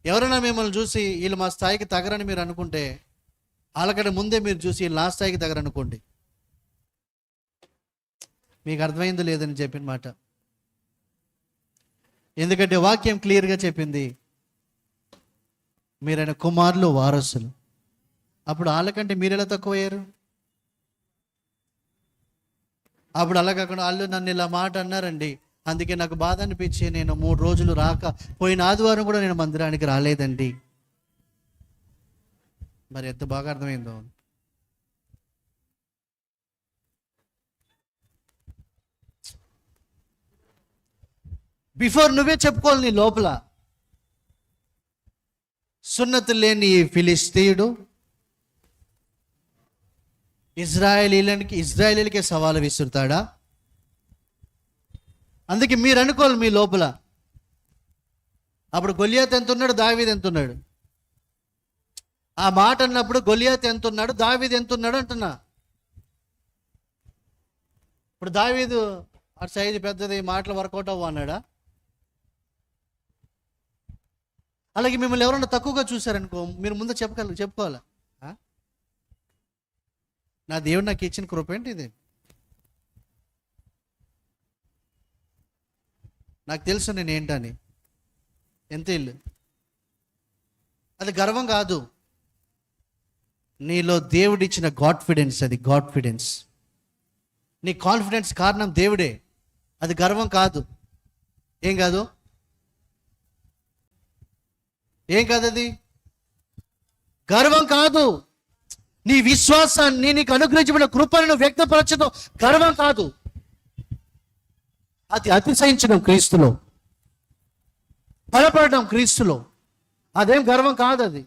ఎవరైనా మిమ్మల్ని చూసి వీళ్ళు మా స్థాయికి తగరని మీరు అనుకుంటే, వాళ్ళకంటే ముందే మీరు చూసి వీళ్ళు నా స్థాయికి తగరనుకోండి. మీకు అర్థమైందో లేదని చెప్పిన మాట. ఎందుకంటే వాక్యం క్లియర్గా చెప్పింది, మీరైన కుమారులు వారసులు. అప్పుడు వాళ్ళకంటే మీరు ఎలా తక్కువయ్యారు? అప్పుడు అలా కాకుండా వాళ్ళు నన్ను ఇలా మాట అన్నారండి, అందుకే నాకు బాధ అనిపించి నేను 3 రోజులు రాక, పోయిన ఆదివారం కూడా నేను మందిరానికి రాలేదండి. మరి ఎంత బాగా అర్థమైందో. బిఫోర్ నువ్వే చెప్పుకోవాలి నీ లోపల, సున్నతి లేని ఫిలిస్తీయుడు ఇజ్రాయేలీలకే సవాలు విసురుతాడా? అందుకే మీరు అనుకోవాలి మీ లోపల. అప్పుడు గొలియాత్ ఎంత ఉన్నాడు, దావీదు ఎంత ఉన్నాడు? ఆ మాట అన్నప్పుడు గొలియాత్ ఎంత ఉన్నాడు, దావీదు ఎంత ఉన్నాడు అంటున్నా. ఇప్పుడు దావీదు అటు సైజు పెద్దది, మాటలు వర్కౌట్ అవ్వ అన్నాడా? అలాగే మిమ్మల్ని ఎవరన్నా తక్కువగా చూశారనుకో, మీరు ముందు చెప్పుకోవాలా, నా దేవుడు నాకు ఇచ్చిన కృప ఏంటి ఇది, నాకు తెలుసు నేను ఏంటని. ఎంత ఇల్లు, అది గర్వం కాదు, నీలో దేవుడిచ్చిన కాన్ఫిడెన్స్. అది కాన్ఫిడెన్స్. నీ కాన్ఫిడెన్స్ కారణం దేవుడే, అది గర్వం కాదు. ఏం కాదు, ఏం కాదు, అది గర్వం కాదు. నీ విశ్వాసాన్ని, నీకు అనుగ్రహించబడిన కృపను వ్యక్తపరచడం గర్వం కాదు, అది అతిశయించడం క్రీస్తులో, బలపడడం క్రీస్తులో. అదేం గర్వం కాదు అది.